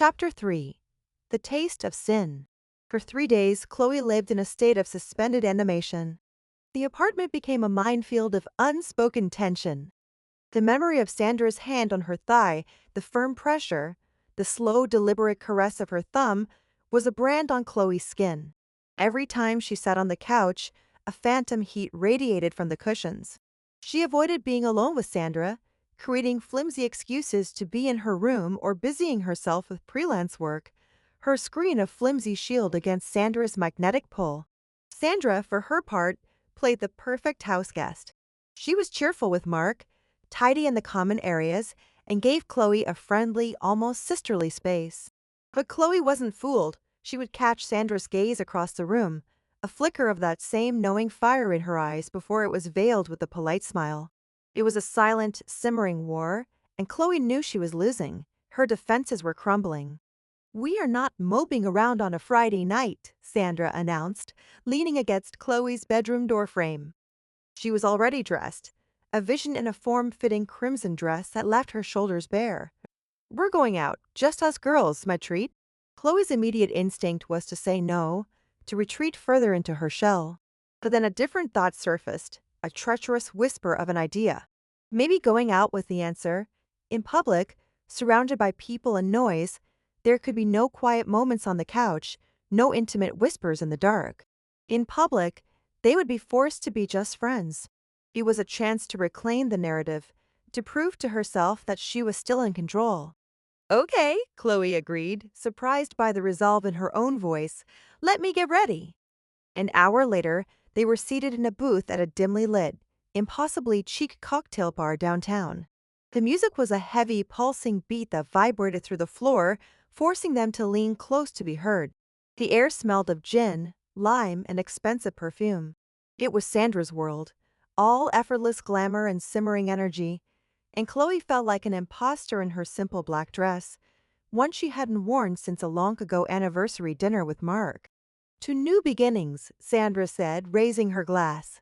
Chapter 3. The Taste of Sin. For 3 days, Chloe lived in a state of suspended animation. The apartment became a minefield of unspoken tension. The memory of Sandra's hand on her thigh, the firm pressure, the slow, deliberate caress of her thumb, was a brand on Chloe's skin. Every time she sat on the couch, a phantom heat radiated from the cushions. She avoided being alone with Sandra, creating flimsy excuses to be in her room or busying herself with freelance work, her screen a flimsy shield against Sandra's magnetic pull. Sandra, for her part, played the perfect house guest. She was cheerful with Mark, tidy in the common areas, and gave Chloe a friendly, almost sisterly space. But Chloe wasn't fooled. She would catch Sandra's gaze across the room, a flicker of that same knowing fire in her eyes before it was veiled with a polite smile. It was a silent, simmering war, and Chloe knew she was losing. Her defenses were crumbling. "We are not moping around on a Friday night," Sandra announced, leaning against Chloe's bedroom doorframe. She was already dressed, a vision in a form-fitting crimson dress that left her shoulders bare. "We're going out, just us girls, my treat." Chloe's immediate instinct was to say no, to retreat further into her shell. But then a different thought surfaced, a treacherous whisper of an idea. Maybe going out was the answer. In public, surrounded by people and noise, there could be no quiet moments on the couch, no intimate whispers in the dark. In public, they would be forced to be just friends. It was a chance to reclaim the narrative, to prove to herself that she was still in control. "Okay," Chloe agreed, surprised by the resolve in her own voice. "Let me get ready." An hour later, they were seated in a booth at a dimly lit, impossibly chic cocktail bar downtown. The music was a heavy, pulsing beat that vibrated through the floor, forcing them to lean close to be heard. The air smelled of gin, lime, and expensive perfume. It was Sandra's world, all effortless glamour and simmering energy, and Chloe felt like an imposter in her simple black dress, one she hadn't worn since a long-ago anniversary dinner with Mark. "To new beginnings," Sandra said, raising her glass.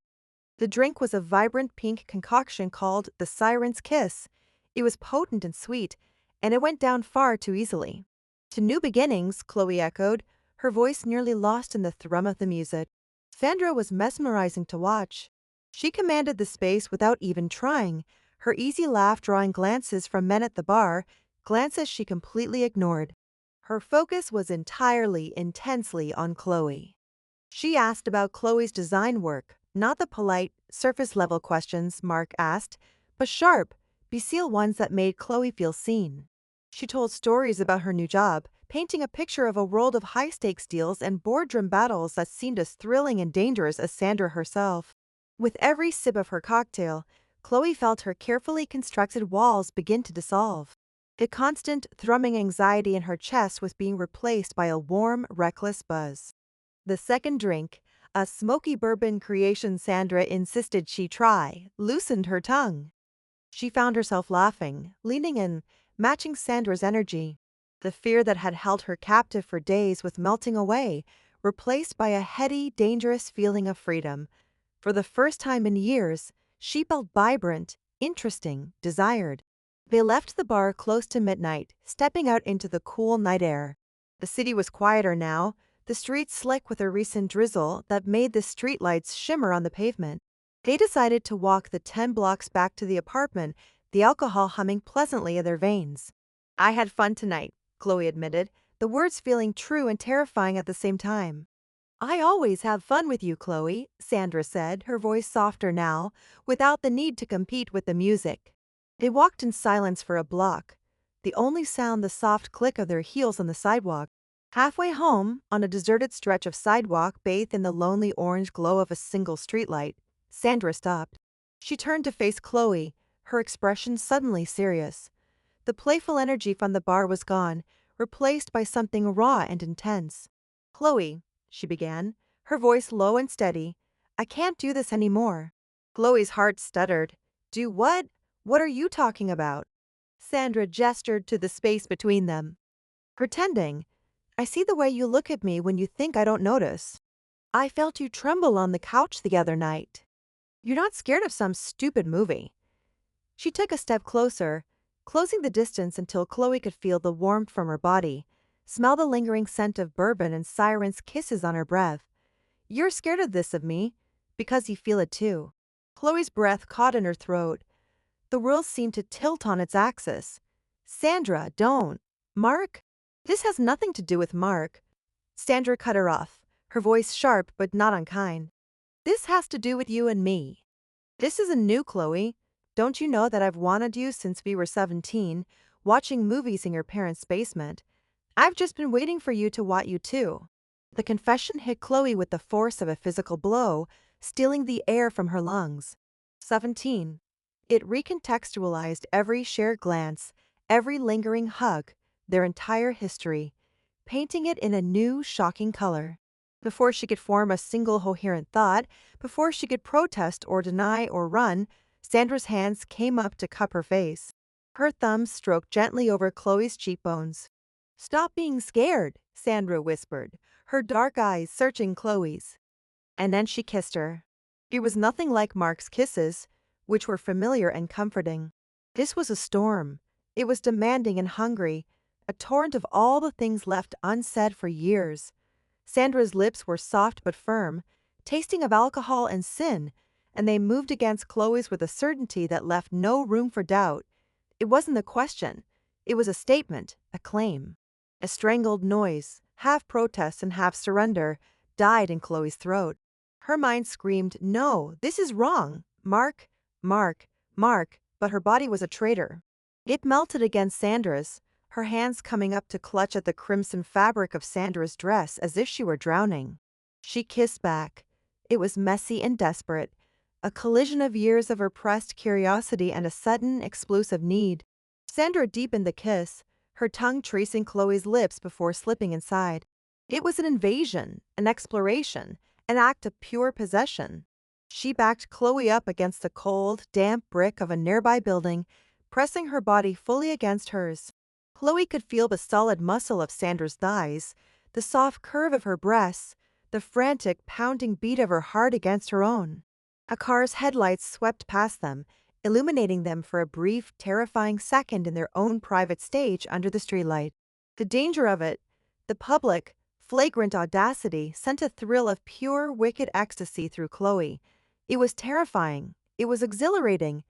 The drink was a vibrant pink concoction called the Siren's Kiss. It was potent and sweet, and it went down far too easily. "To new beginnings," Chloe echoed, her voice nearly lost in the thrum of the music. Sandra was mesmerizing to watch. She commanded the space without even trying, her easy laugh drawing glances from men at the bar, glances she completely ignored. Her focus was entirely, intensely on Chloe. She asked about Chloe's design work, not the polite, surface-level questions Mark asked, but sharp, bestial ones that made Chloe feel seen. She told stories about her new job, painting a picture of a world of high-stakes deals and boardroom battles that seemed as thrilling and dangerous as Sandra herself. With every sip of her cocktail, Chloe felt her carefully constructed walls begin to dissolve. The constant, thrumming anxiety in her chest was being replaced by a warm, reckless buzz. The second drink, a smoky bourbon creation Sandra insisted she try, loosened her tongue. She found herself laughing, leaning in, matching Sandra's energy. The fear that had held her captive for days was melting away, replaced by a heady, dangerous feeling of freedom. For the first time in years, she felt vibrant, interesting, desired. They left the bar close to midnight, stepping out into the cool night air. The city was quieter now, the streets slick with a recent drizzle that made the streetlights shimmer on the pavement. They decided to walk the 10 blocks back to the apartment, the alcohol humming pleasantly in their veins. "I had fun tonight," Chloe admitted, the words feeling true and terrifying at the same time. "I always have fun with you, Chloe," Sandra said, her voice softer now, without the need to compete with the music. They walked in silence for a block, the only sound the soft click of their heels on the sidewalk. Halfway home, on a deserted stretch of sidewalk bathed in the lonely orange glow of a single streetlight, Sandra stopped. She turned to face Chloe, her expression suddenly serious. The playful energy from the bar was gone, replaced by something raw and intense. "Chloe," she began, her voice low and steady, "I can't do this anymore." Chloe's heart stuttered. "Do what? What are you talking about?" Sandra gestured to the space between them. "Pretending. I see the way you look at me when you think I don't notice. I felt you tremble on the couch the other night. You're not scared of some stupid movie." She took a step closer, closing the distance until Chloe could feel the warmth from her body, smell the lingering scent of bourbon and Siren's kisses on her breath. "You're scared of this of me, because you feel it too." Chloe's breath caught in her throat. The world seemed to tilt on its axis. "Sandra, don't. Mark? This has nothing to do with Mark." Sandra cut her off, her voice sharp but not unkind. "This has to do with you and me. This isn't new, Chloe. Don't you know that I've wanted you since we were 17, watching movies in your parents' basement? I've just been waiting for you to want you too." The confession hit Chloe with the force of a physical blow, stealing the air from her lungs. 17. It recontextualized every shared glance, every lingering hug, their entire history, painting it in a new, shocking color. Before she could form a single coherent thought, before she could protest or deny or run, Sandra's hands came up to cup her face. Her thumbs stroked gently over Chloe's cheekbones. "Stop being scared," Sandra whispered, her dark eyes searching Chloe's. And then she kissed her. It was nothing like Mark's kisses, which were familiar and comforting. This was a storm. It was demanding and hungry, a torrent of all the things left unsaid for years. Sandra's lips were soft but firm, tasting of alcohol and sin, and they moved against Chloe's with a certainty that left no room for doubt. It wasn't a question. It was a statement, a claim. A strangled noise, half protest and half surrender, died in Chloe's throat. Her mind screamed, "No, this is wrong. Mark, Mark, Mark," but her body was a traitor. It melted against Sandra's, her hands coming up to clutch at the crimson fabric of Sandra's dress as if she were drowning. She kissed back. It was messy and desperate, a collision of years of repressed curiosity and a sudden, explosive need. Sandra deepened the kiss, her tongue tracing Chloe's lips before slipping inside. It was an invasion, an exploration, an act of pure possession. She backed Chloe up against the cold, damp brick of a nearby building, pressing her body fully against hers. Chloe could feel the solid muscle of Sandra's thighs, the soft curve of her breasts, the frantic, pounding beat of her heart against her own. A car's headlights swept past them, illuminating them for a brief, terrifying second in their own private stage under the streetlight. The danger of it, the public, flagrant audacity, sent a thrill of pure, wicked ecstasy through Chloe. It was terrifying. It was exhilarating.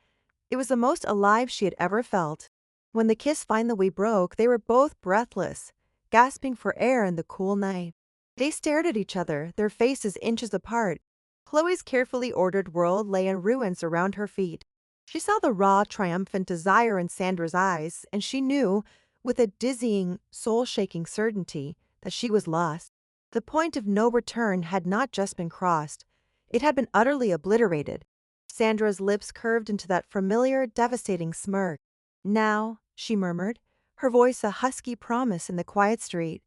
It was the most alive she had ever felt. When the kiss finally broke, they were both breathless, gasping for air in the cool night. They stared at each other, their faces inches apart. Chloe's carefully ordered world lay in ruins around her feet. She saw the raw, triumphant desire in Sandra's eyes, and she knew, with a dizzying, soul-shaking certainty, that she was lost. The point of no return had not just been crossed. It had been utterly obliterated. Sandra's lips curved into that familiar, devastating smirk. "Now," she murmured, her voice a husky promise in the quiet street,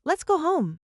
"let's go home."